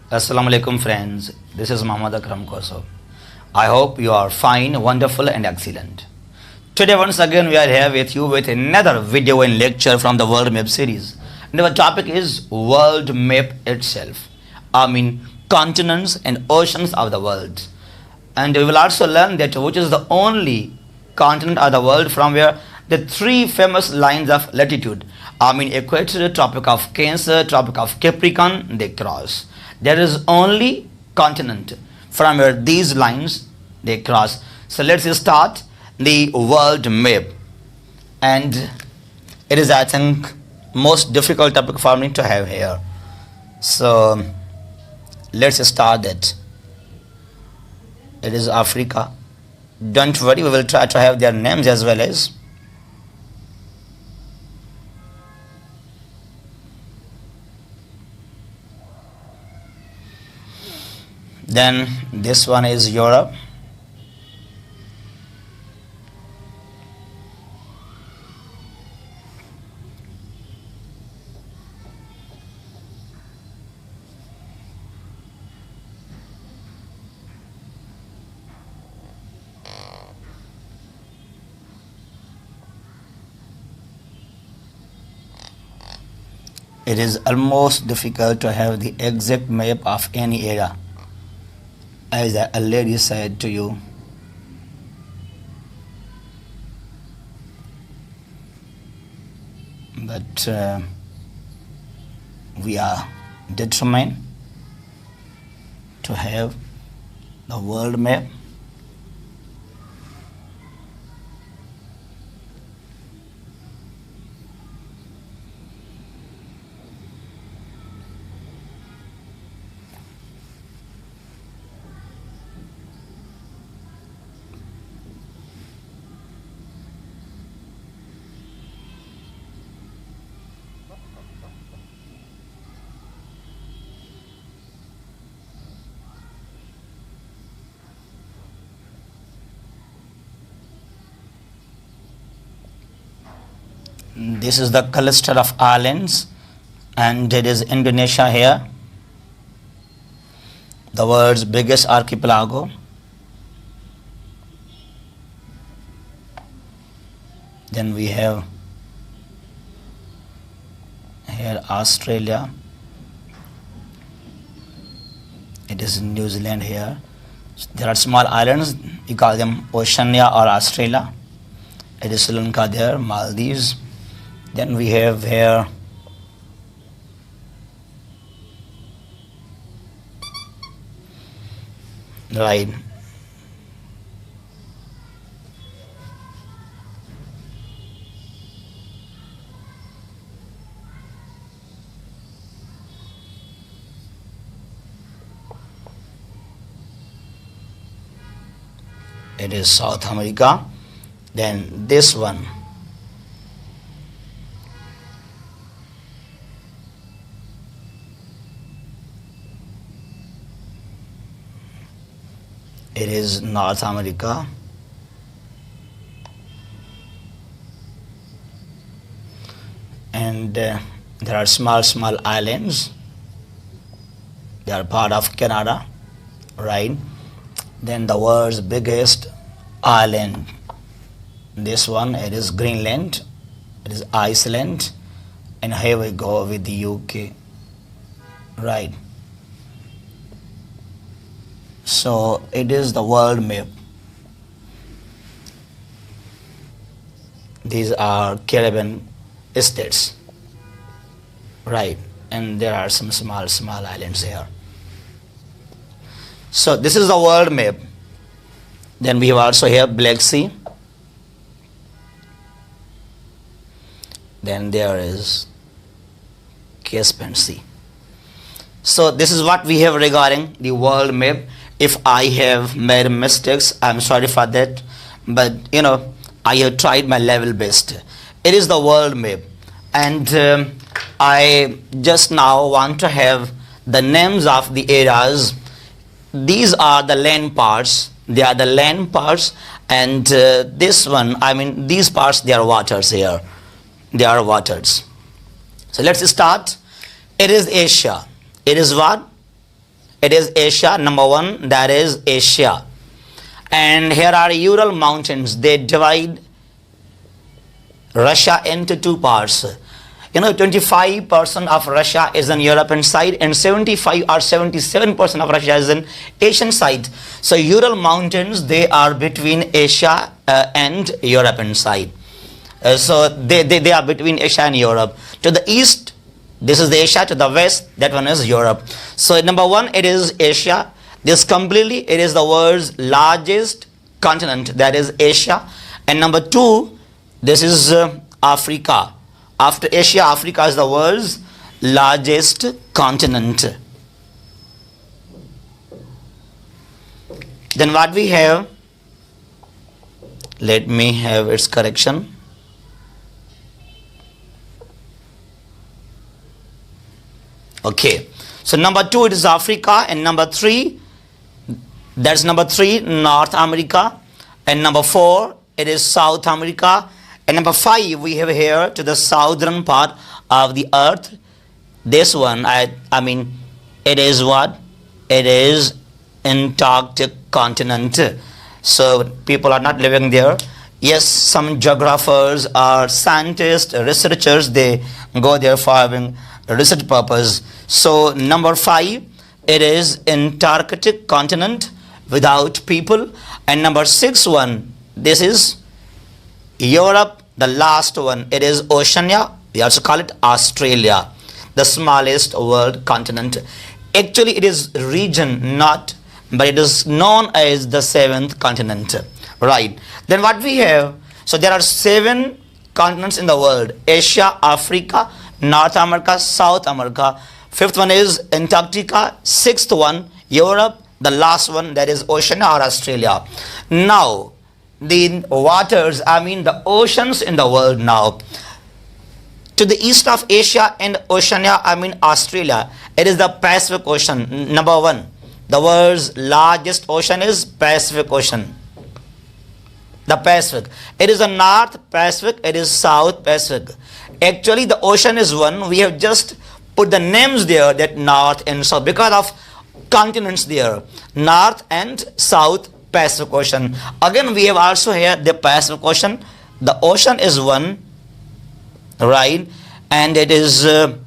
Assalamu alaikum friends, this is Muhammad Akram Koso. I hope you are fine, wonderful and excellent. Today once again we are here with you with another video and lecture from the World Map series. And our topic is World Map itself. Continents and oceans of the world. And we will also learn that which is the only continent of the world from where the three famous lines of latitude, equator, Tropic of Cancer, Tropic of Capricorn, they cross. There is only continent from where these lines they cross. So let's start the world map. And it is, I think, most difficult topic for me to have here. So let's start that. It is Africa. Don't worry, we will try to have their names as well as. Then this one is Europe. It is almost difficult to have the exact map of any area, as I already said to you. But we are determined to have the world map. This is the cluster of islands, and it is Indonesia here, the world's biggest archipelago. Then we have here Australia. It is New Zealand here. There are small islands, you call them Oceania or Australia. It is Sri Lanka there, Maldives. Then we have here right. It is South America. Then this one. It is North America. And there are small islands. They are part of Canada, right? Then the world's biggest island. This one, it is Greenland. It is Iceland. And here we go with the UK, right? So it is the world map. These are Caribbean states, right? And there are some small islands here. So this is the world map. Then we have also here Black Sea. Then there is Caspian Sea. So this is what we have regarding the world map. If I have made mistakes, I'm sorry for that. But I have tried my level best. It is the world map. And I just now want to have the names of the areas. These are the land parts. They are the land parts. And this one, these parts, they are waters here. They are waters. So let's start. It is Asia. It is what? It is Asia. Number one, that is Asia. And here are Ural Mountains. They divide Russia into two parts. 25% of Russia is on European side, and 75 or 77% of Russia is in Asian side. So Ural Mountains, they are between Asia and European side. So they are between Asia and Europe. To the east, this is the Asia. To the west, that one is Europe. So number one, it is Asia. This completely, it is the world's largest continent, that is Asia. And number two, this is Africa. After Asia, Africa is the world's largest continent. Then what we have, let me have its correction. Okay, so number two, it is Africa, and number three, that's number three, North America, and number four, it is South America, and number five, we have here to the southern part of the earth. This one, I mean, it is what? It is Antarctic continent. So people are not living there. Yes, some geographers or scientists, researchers, they go there for having research purpose. So number five, it is Antarctic continent without people. And number six one, this is Europe. The last one, it is Oceania. We also call it Australia, the smallest world continent. Actually, it is region, not, but it is known as the seventh continent. Right. Then what we have, so there are 7 continents in the world: Asia, Africa, North America, South America. Fifth one is Antarctica. Sixth one, Europe. The last one, that is Oceania or Australia. Now, the waters, I mean the oceans in the world now. To the east of Asia and Oceania, I mean Australia, it is the Pacific Ocean. Number one, the world's largest ocean is Pacific Ocean. The Pacific. It is the North Pacific, it is South Pacific. Actually, the ocean is one. We have just put the names there, that North and South, because of continents there. North and South Pacific Ocean. Again, we have also here the Pacific Ocean. The ocean is one, right? And it is the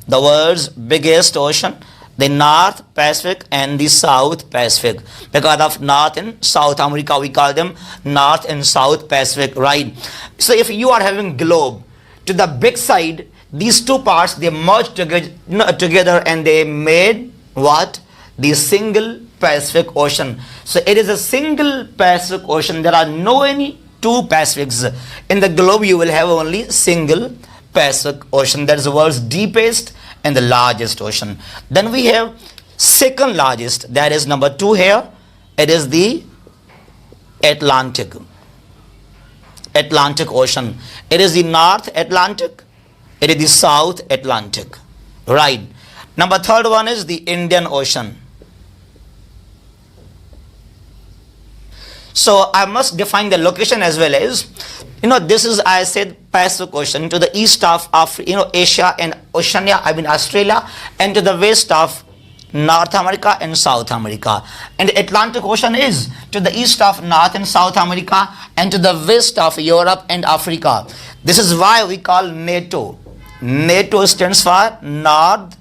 world's biggest ocean, the North Pacific and the South Pacific. Because of North and South America, we call them North and South Pacific, right? So if you are having globe, to the big side, these two parts, they merged together and they made what? The single Pacific Ocean. So it is a single Pacific Ocean. There are no any two Pacifics. In the globe, you will have only single Pacific Ocean. That is the world's deepest and the largest ocean. Then we have second largest, that is number 2 here. It is the Atlantic Ocean. It is the North Atlantic. It is the South Atlantic. Right. Number third one is the Indian Ocean. So I must define the location as well as, this is, I said, Pacific Ocean. To the east of Asia and Oceania, I mean Australia, and to the west of North America and South America. And the Atlantic Ocean is to the east of North and South America and to the west of Europe and Africa. This is why we call NATO. NATO stands for North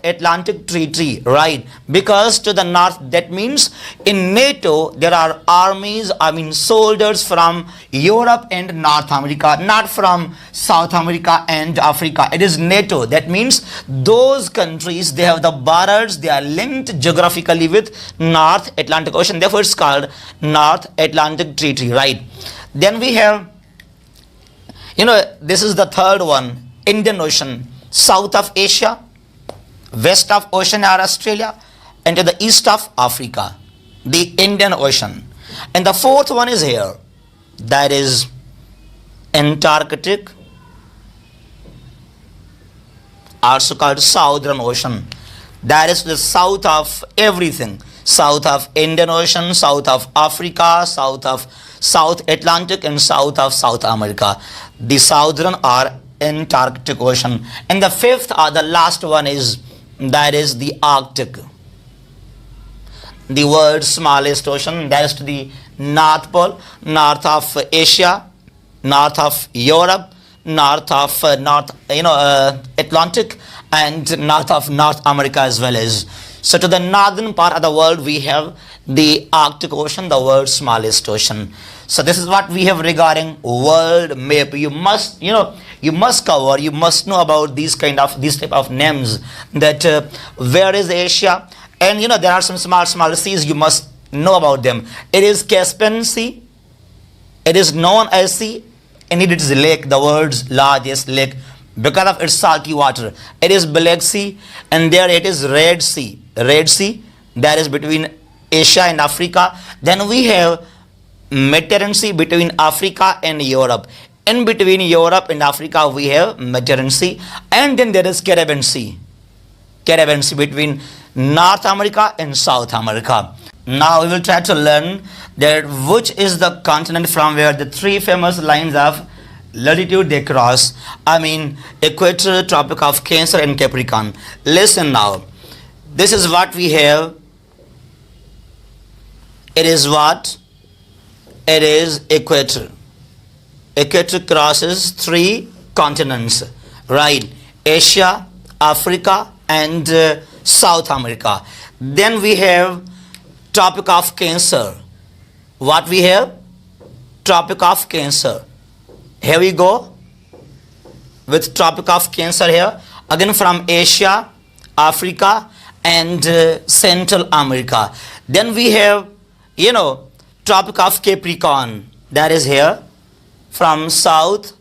Atlantic Treaty, right? Because to the north, that means in NATO there are armies, soldiers from Europe and North America, not from South America and Africa. It is NATO. That means those countries, they have the borders, they are linked geographically with North Atlantic Ocean. Therefore, it's called North Atlantic Treaty, right? Then we have, this is the third one, Indian Ocean, south of Asia, west of Oceania or Australia, and to the east of Africa, the Indian Ocean. And the fourth one is here, that is Antarctic, also called Southern Ocean. That is the south of everything, south of Indian Ocean, south of Africa, south of South Atlantic, and south of South America, the Southern or Antarctic Ocean. And the fifth or the last one is that is the Arctic. The world's smallest ocean, that is to the North Pole, north of Asia, north of Europe, north of Atlantic, and north of North America as well as. So to the northern part of the world we have the Arctic Ocean, the world's smallest ocean. So this is what we have regarding world map. You must cover, you must know about these type of names, that where is Asia, and there are some small seas, you must know about them. It is Caspian Sea, it is known as sea, and it is lake, the world's largest lake because of its salty water. It is Black Sea, and there it is Red Sea, that is between Asia and Africa. Then we have Mediterranean Sea between Africa and Europe. In between Europe and Africa we have Mediterranean Sea, and then there is Caribbean Sea between North America and South America. Now we will try to learn that which is the continent from where the three famous lines of latitude they cross. I mean Equator, Tropic of Cancer, and Capricorn. Listen now. This is what we have. It is what? It is equator. Equator crosses three continents, right? Asia, Africa, and South America. Then we have Tropic of Cancer. What we have? Tropic of Cancer. Here we go with Tropic of Cancer here. Again from Asia, Africa, and Central America. Then we have, Tropic of Capricorn. That is here from South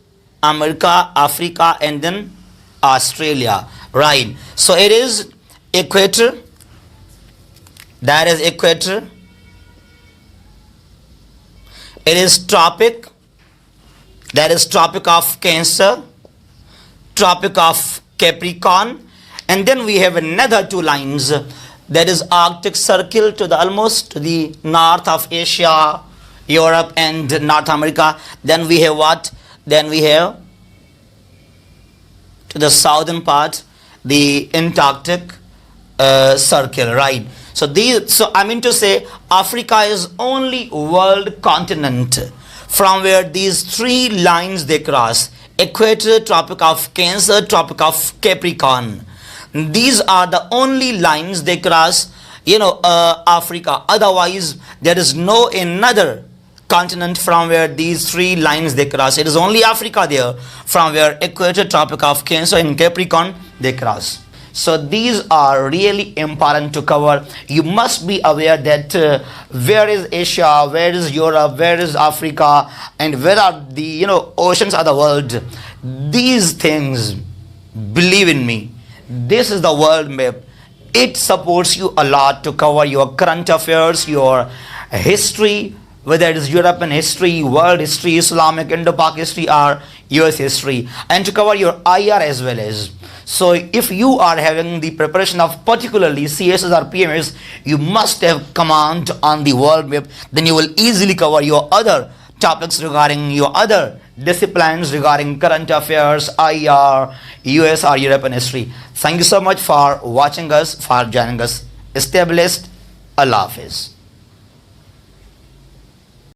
America, Africa, and then Australia. Right. So it is equator. That is equator. It is tropic. That is Tropic of Cancer, Tropic of Capricorn, and then we have another two lines, that is Arctic Circle to the almost to the north of Asia, Europe, and North America. Then we have what? Then we have to the southern part the Antarctic Circle, right? So I mean to say Africa is only world continent from where these three lines they cross: equator, Tropic of Cancer, Tropic of Capricorn. These are the only lines they cross, Africa. Otherwise there is no another continent from where these three lines they cross. It is only Africa there from where equator, Tropic of Cancer, and Capricorn they cross. So these are really important to cover. You must be aware that where is Asia, where is Europe, where is Africa, and where are the oceans of the world. These things, believe in me, this is the world map. It supports you a lot to cover your current affairs, your history, whether it is European history, world history, Islamic, Indo-Pak history, or US history, and to cover your IR as well as. So if you are having the preparation of particularly CSS or PMS, you must have command on the world map. Then you will easily cover your other topics regarding your other disciplines regarding current affairs, IR, US or European history. Thank you so much for watching us, for joining us. Stay blessed. Allah Hafiz.